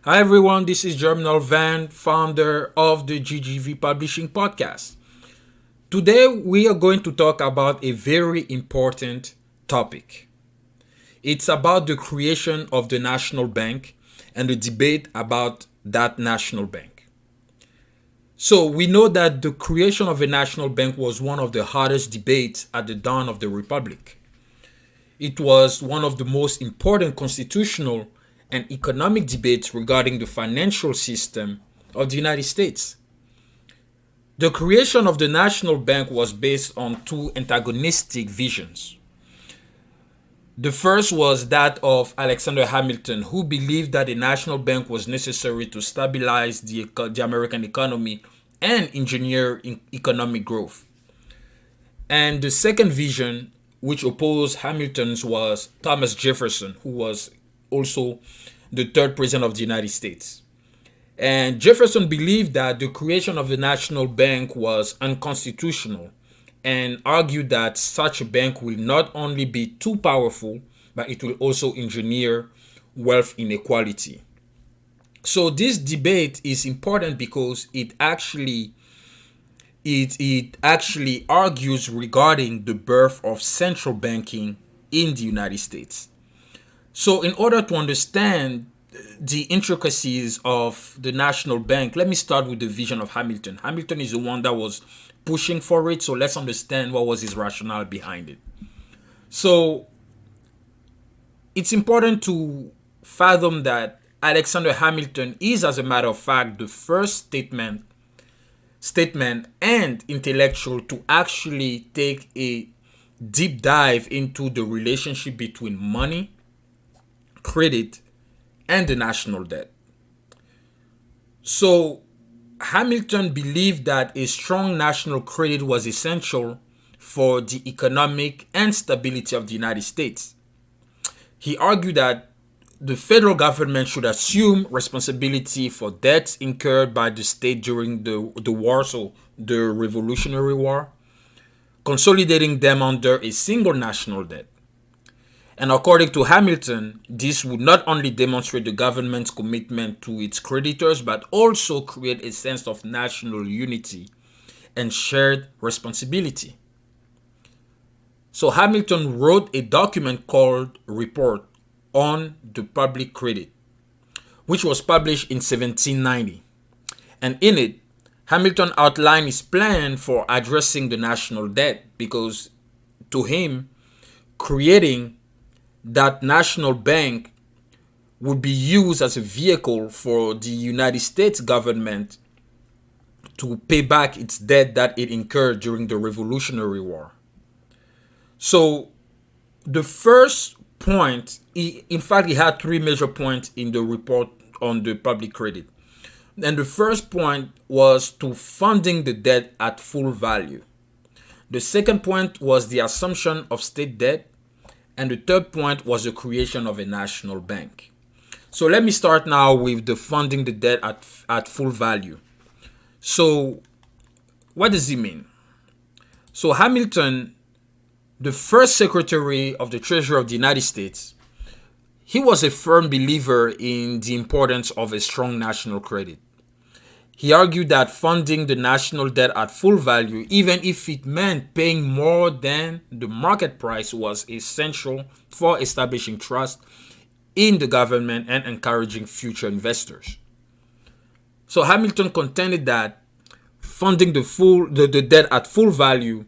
Hi everyone, this is Germinal Van, founder of the GGV Publishing Podcast. Today we are going to talk about a very important topic. It's about the creation of the national bank and the debate about that national bank. So we know that the creation of a national bank was one of the hottest debates at the dawn of the Republic. It was one of the most important constitutional and economic debates regarding the financial system of the United States. The creation of the national bank was based on two antagonistic visions. The first was that of Alexander Hamilton, who believed that a national bank was necessary to stabilize the American economy and engineer economic growth. And the second vision, which opposed Hamilton's, was Thomas Jefferson, who was also the third president of the United States. And Jefferson believed that the creation of the national bank was unconstitutional and argued that such a bank will not only be too powerful, but it will also engineer wealth inequality. So this debate is important because it actually argues regarding the birth of central banking in the United States. So, in order to understand the intricacies of the national bank, let me start with the vision of Hamilton. Hamilton is the one that was pushing for it, so let's understand what was his rationale behind it. So, it's important to fathom that Alexander Hamilton is, as a matter of fact, the first statesman and intellectual to actually take a deep dive into the relationship between money, credit, and the national debt. So Hamilton believed that a strong national credit was essential for the economic and stability of the United States. He argued that the federal government should assume responsibility for debts incurred by the state during the war, so the Revolutionary War, consolidating them under a single national debt. And according to Hamilton, this would not only demonstrate the government's commitment to its creditors, but also create a sense of national unity and shared responsibility. So Hamilton wrote a document called Report on the Public Credit, which was published in 1790. And in it, Hamilton outlined his plan for addressing the national debt because, to him, creating that national bank would be used as a vehicle for the United States government to pay back its debt that it incurred during the Revolutionary War. So the first point, in fact, he had three major points in the report on the public credit. And the first point was to funding the debt at full value. The second point was the assumption of state debt. And the third point was the creation of a national bank. So let me start now with the funding the debt at full value. So what does it mean? So Hamilton, the first Secretary of the Treasury of the United States, he was a firm believer in the importance of a strong national credit. He argued that funding the national debt at full value, even if it meant paying more than the market price, was essential for establishing trust in the government and encouraging future investors. So Hamilton contended that funding the debt at full value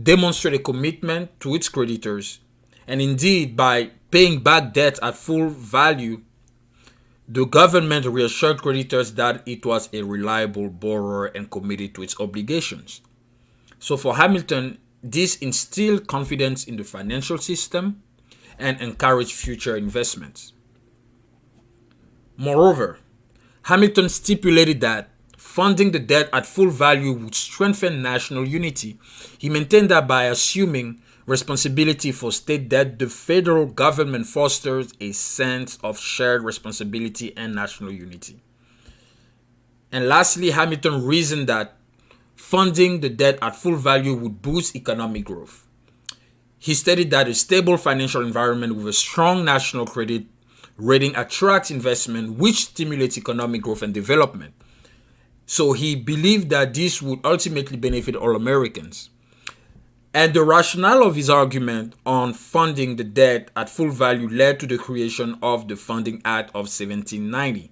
demonstrated a commitment to its creditors, and indeed by paying back debt at full value, the government reassured creditors that it was a reliable borrower and committed to its obligations. So for Hamilton, this instilled confidence in the financial system and encouraged future investments. Moreover, Hamilton stipulated that funding the debt at full value would strengthen national unity. He maintained that by assuming responsibility for state debt, the federal government fosters a sense of shared responsibility and national unity. And lastly, Hamilton reasoned that funding the debt at full value would boost economic growth. He stated that a stable financial environment with a strong national credit Rating attracts investment, which stimulates economic growth and development. So he believed that this would ultimately benefit all Americans. And the rationale of his argument on funding the debt at full value led to the creation of the Funding Act of 1790.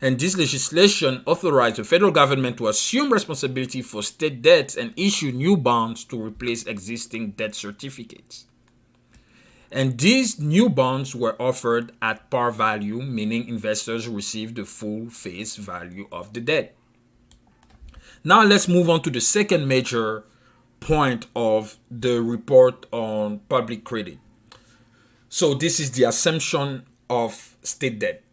And this legislation authorized the federal government to assume responsibility for state debts and issue new bonds to replace existing debt certificates. And these new bonds were offered at par value, meaning investors received the full face value of the debt. Now let's move on to the second major point of the report on public credit. So this is the assumption of state debt.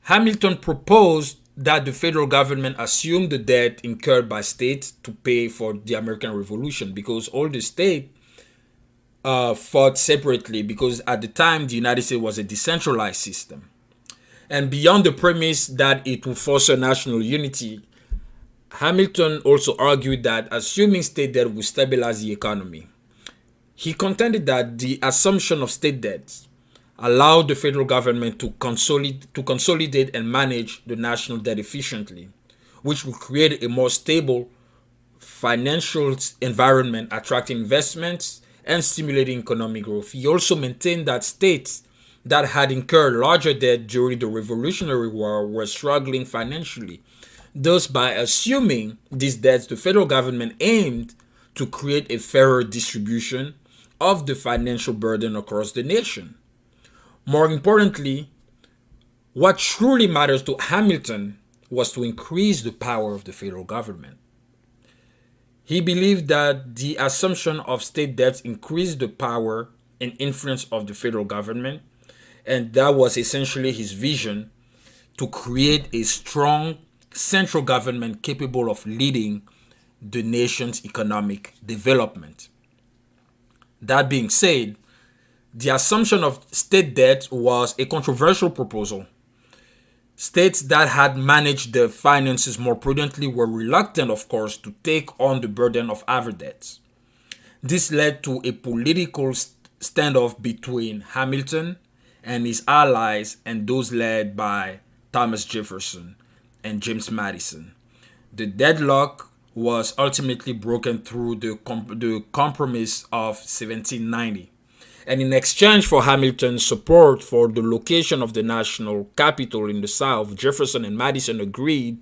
Hamilton proposed that the federal government assume the debt incurred by states to pay for the American Revolution, because all the states fought separately, because at the time the United States was a decentralized system. And beyond the premise that it would foster national unity, Hamilton also argued that assuming state debt would stabilize the economy. He contended that the assumption of state debts allowed the federal government to consolidate and manage the national debt efficiently, which would create a more stable financial environment, attracting investments and stimulating economic growth. He also maintained that states that had incurred larger debt during the Revolutionary War were struggling financially. Thus, by assuming these debts, the federal government aimed to create a fairer distribution of the financial burden across the nation. More importantly, what truly matters to Hamilton was to increase the power of the federal government. He believed that the assumption of state debts increased the power and influence of the federal government, and that was essentially his vision to create a strong central government capable of leading the nation's economic development. That being said, the assumption of state debt was a controversial proposal. States that had managed their finances more prudently were reluctant, of course, to take on the burden of other debts. This led to a political standoff between Hamilton and his allies and those led by Thomas Jefferson and James Madison. The deadlock was ultimately broken through the Compromise of 1790. And in exchange for Hamilton's support for the location of the national capital in the South, Jefferson and Madison agreed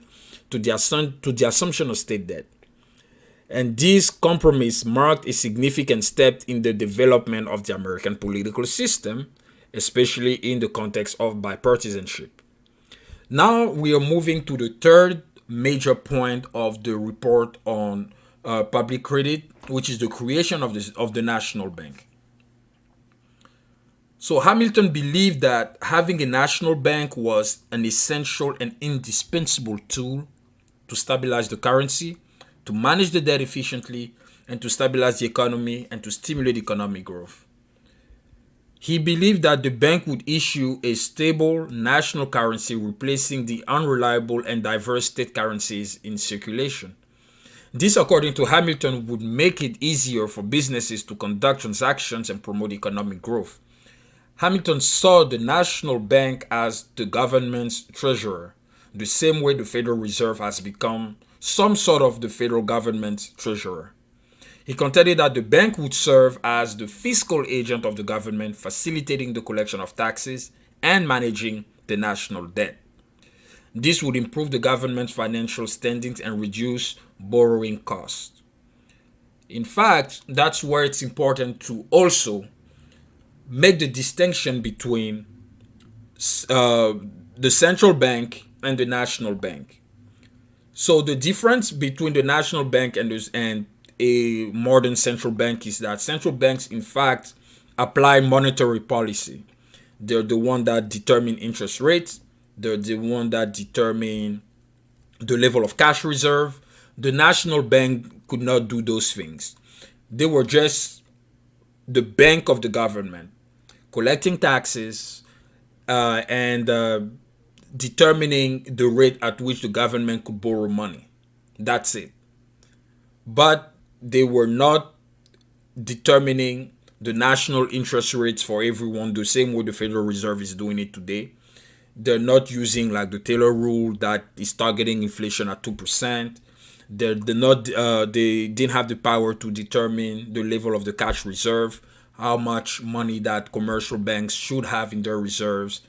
to the assumption of state debt. And this compromise marked a significant step in the development of the American political system, especially in the context of bipartisanship. Now we are moving to the third major point of the report on public credit, which is the creation of the national bank. So Hamilton believed that having a national bank was an essential and indispensable tool to stabilize the currency, to manage the debt efficiently, and to stabilize the economy and to stimulate economic growth. He believed that the bank would issue a stable national currency, replacing the unreliable and diverse state currencies in circulation. This, according to Hamilton, would make it easier for businesses to conduct transactions and promote economic growth. Hamilton saw the national bank as the government's treasurer, the same way the Federal Reserve has become some sort of the federal government's treasurer. He contended that the bank would serve as the fiscal agent of the government, facilitating the collection of taxes and managing the national debt. This would improve the government's financial standings and reduce borrowing costs. In fact, that's where it's important to also make the distinction between the central bank and the national bank. So the difference between the national bank and a modern central bank is that central banks, in fact, apply monetary policy. They're the one that determine interest rates. They're the one that determine the level of cash reserve. The national bank could not do those things. They were just the bank of the government, collecting taxes and determining the rate at which the government could borrow money. That's it. But they were not determining the national interest rates for everyone the same way the Federal Reserve is doing it today. They're not using like the Taylor rule that is targeting inflation at 2%. They're not they didn't have the power to determine the level of the cash reserve, how much money that commercial banks should have in their reserves,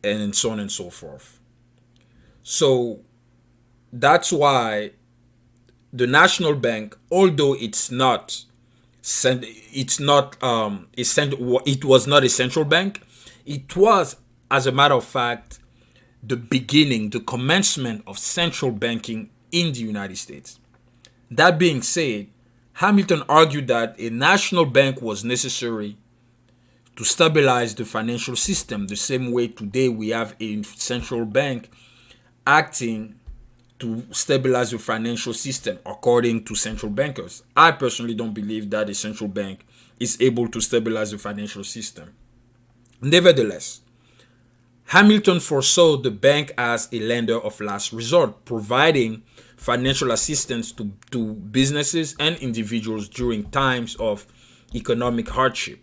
and so on and so forth. So that's why the national bank, although it's not it was not a central bank, it was, as a matter of fact, the beginning, the commencement of central banking in the United States. That being said, Hamilton argued that a national bank was necessary to stabilize the financial system, the same way today we have a central bank acting to stabilize the financial system, according to central bankers. I personally don't believe that a central bank is able to stabilize the financial system. Nevertheless, Hamilton foresaw the bank as a lender of last resort, providing financial assistance to businesses and individuals during times of economic hardship,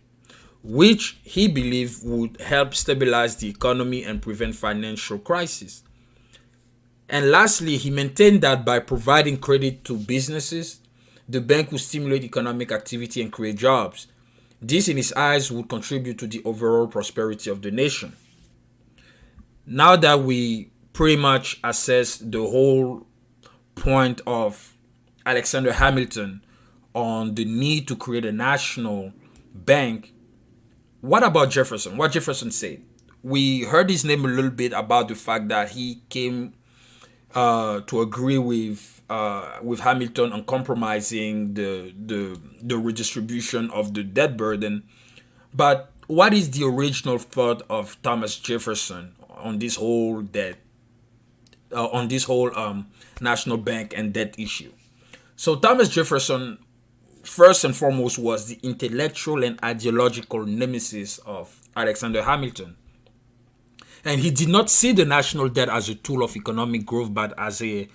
which he believed would help stabilize the economy and prevent financial crisis. And lastly, he maintained that by providing credit to businesses, the bank would stimulate economic activity and create jobs. This, in his eyes, would contribute to the overall prosperity of the nation. Now that we pretty much assess the whole point of Alexander Hamilton on the need to create a national bank, what about Jefferson? What Jefferson said? We heard his name a little bit about the fact that he came to agree with Hamilton on compromising the redistribution of the debt burden. But what is the original thought of Thomas Jefferson on this whole debt, on this whole national bank and debt issue? So Thomas Jefferson, first and foremost, was the intellectual and ideological nemesis of Alexander Hamilton. And he did not see the national debt as a tool of economic growth, but as a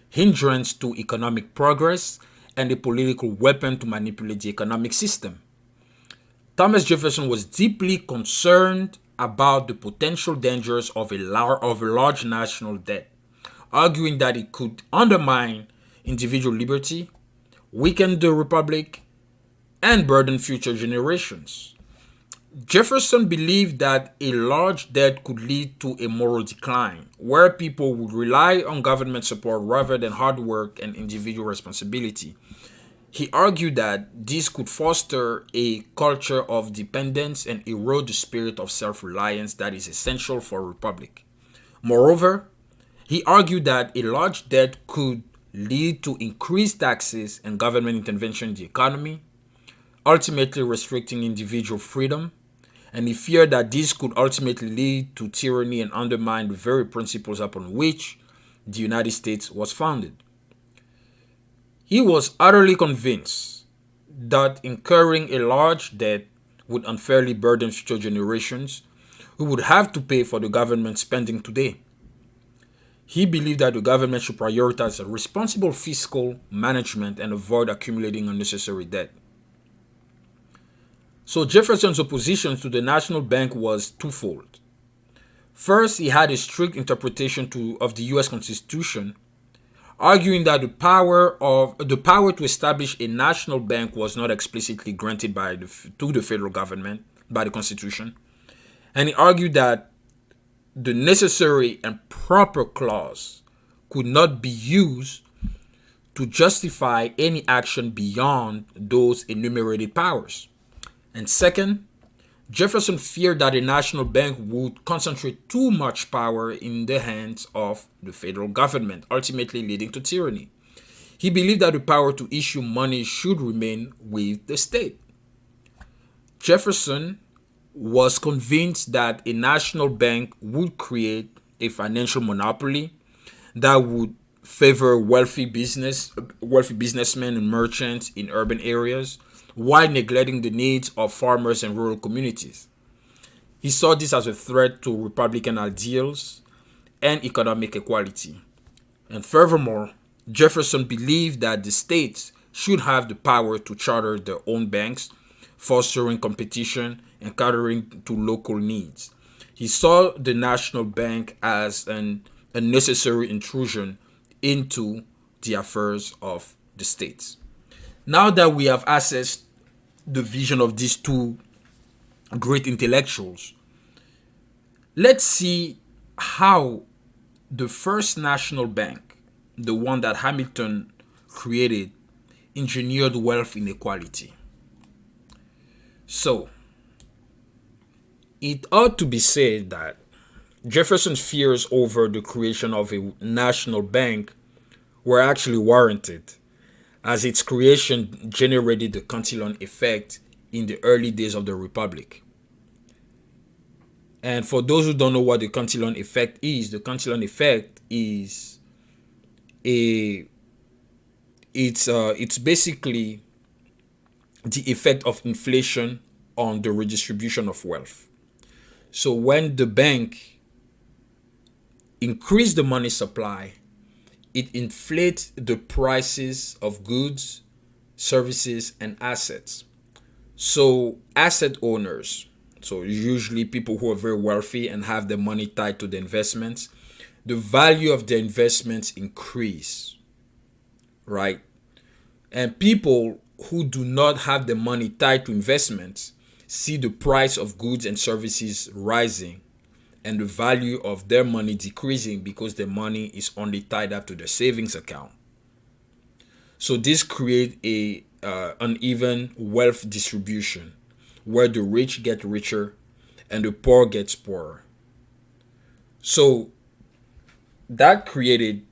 hindrance to economic progress and a political weapon to manipulate the economic system. Thomas Jefferson was deeply concerned about the potential dangers of a large national debt, arguing that it could undermine individual liberty, weaken the republic, and burden future generations. Jefferson believed that a large debt could lead to a moral decline, where people would rely on government support rather than hard work and individual responsibility. He argued that this could foster a culture of dependence and erode the spirit of self-reliance that is essential for a republic. Moreover, he argued that a large debt could lead to increased taxes and government intervention in the economy, ultimately restricting individual freedom, and he feared that this could ultimately lead to tyranny and undermine the very principles upon which the United States was founded. He was utterly convinced that incurring a large debt would unfairly burden future generations who would have to pay for the government spending today. He believed that the government should prioritize a responsible fiscal management and avoid accumulating unnecessary debt. So Jefferson's opposition to the national bank was twofold. First, he had a strict interpretation of the US Constitution, arguing that the power to establish a national bank was not explicitly granted to the federal government by the Constitution. And he argued that the necessary and proper clause could not be used to justify any action beyond those enumerated powers. And second, Jefferson feared that a national bank would concentrate too much power in the hands of the federal government, ultimately leading to tyranny. He believed that the power to issue money should remain with the state. Jefferson was convinced that a national bank would create a financial monopoly that would favor wealthy businessmen and merchants in urban areas, while neglecting the needs of farmers and rural communities. He saw this as a threat to Republican ideals and economic equality. And furthermore, Jefferson believed that the states should have the power to charter their own banks, fostering competition and catering to local needs. He saw the national bank as a necessary intrusion into the affairs of the states. Now that we have assessed the vision of these two great intellectuals, let's see how the first national bank, the one that Hamilton created, engineered wealth inequality. So, it ought to be said that Jefferson's fears over the creation of a national bank were actually warranted, as its creation generated the Cantillon effect in the early days of the Republic. And for those who don't know what the Cantillon effect is, the Cantillon effect is a it's basically the effect of inflation on the redistribution of wealth. So when the bank increased the money supply, it inflates the prices of goods, services, and assets. So asset owners, so usually people who are very wealthy and have their money tied to the investments, the value of their investments increase, right? And people who do not have the money tied to investments see the price of goods and services rising and the value of their money decreasing because their money is only tied up to their savings account. So this creates a uneven wealth distribution where the rich get richer and the poor gets poorer. So that created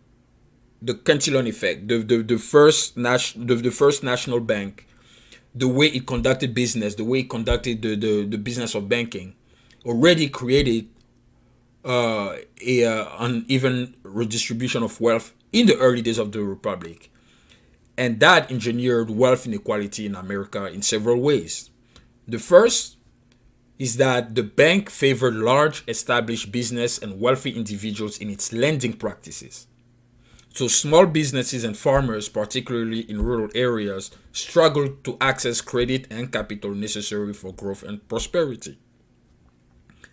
the Cantillon effect, the first national bank, the way it conducted business, the way it conducted the business of banking, already created uneven redistribution of wealth in the early days of the Republic. And that engineered wealth inequality in America in several ways. The first is that the bank favored large established business and wealthy individuals in its lending practices. So small businesses and farmers, particularly in rural areas, struggled to access credit and capital necessary for growth and prosperity.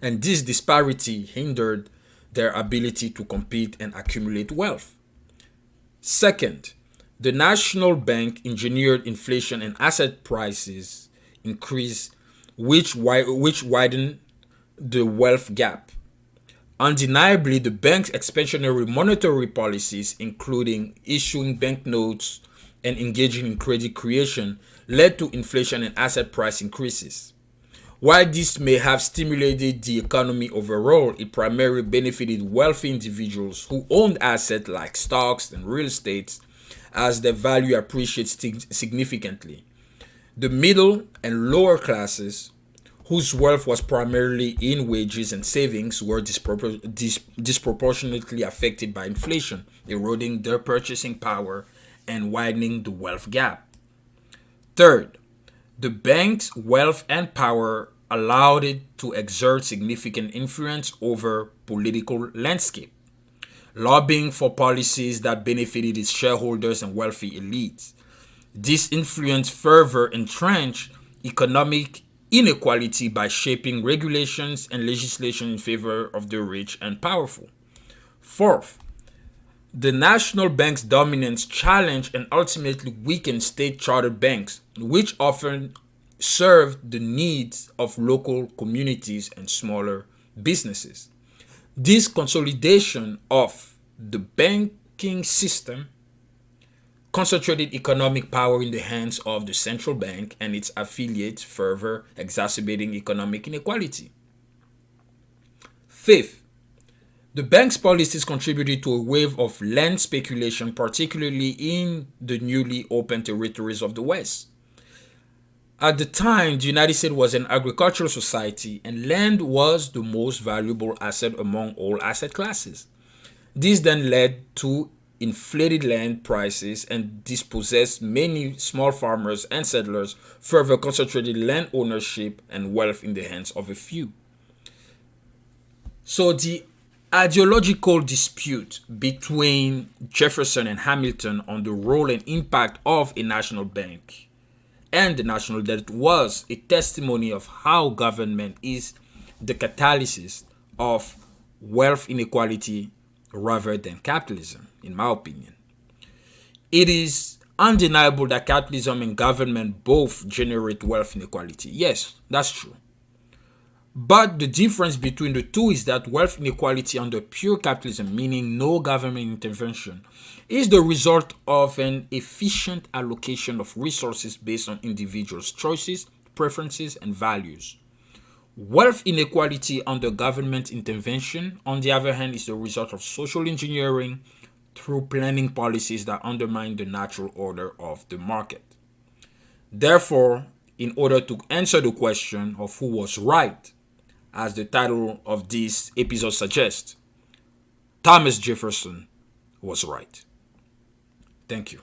And this disparity hindered their ability to compete and accumulate wealth. Second, the national bank engineered inflation and asset prices increase, which widened the wealth gap. Undeniably, the bank's expansionary monetary policies, including issuing banknotes and engaging in credit creation, led to inflation and asset price increases. While this may have stimulated the economy overall, it primarily benefited wealthy individuals who owned assets like stocks and real estate as their value appreciates significantly. The middle and lower classes, whose wealth was primarily in wages and savings, were disproportionately affected by inflation, eroding their purchasing power and widening the wealth gap. Third, the bank's wealth and power allowed it to exert significant influence over political landscape, lobbying for policies that benefited its shareholders and wealthy elites. This influence further entrenched economic inequality by shaping regulations and legislation in favor of the rich and powerful. Fourth, the national bank's dominance challenged and ultimately weakened state-chartered banks, which often served the needs of local communities and smaller businesses. This consolidation of the banking system concentrated economic power in the hands of the central bank and its affiliates, further exacerbating economic inequality. Fifth, the bank's policies contributed to a wave of land speculation, particularly in the newly opened territories of the West. At the time, the United States was an agricultural society, and land was the most valuable asset among all asset classes. This then led to inflated land prices and dispossessed many small farmers and settlers, further concentrated land ownership and wealth in the hands of a few. So the ideological dispute between Jefferson and Hamilton on the role and impact of a national bank and the national debt was a testimony of how government is the catalyst of wealth inequality rather than capitalism, in my opinion. It is undeniable that capitalism and government both generate wealth inequality. Yes, that's true. But the difference between the two is that wealth inequality under pure capitalism, meaning no government intervention, is the result of an efficient allocation of resources based on individuals' choices, preferences, and values. Wealth inequality under government intervention, on the other hand, is the result of social engineering through planning policies that undermine the natural order of the market. Therefore, in order to answer the question of who was right, as the title of this episode suggests, Thomas Jefferson was right. Thank you.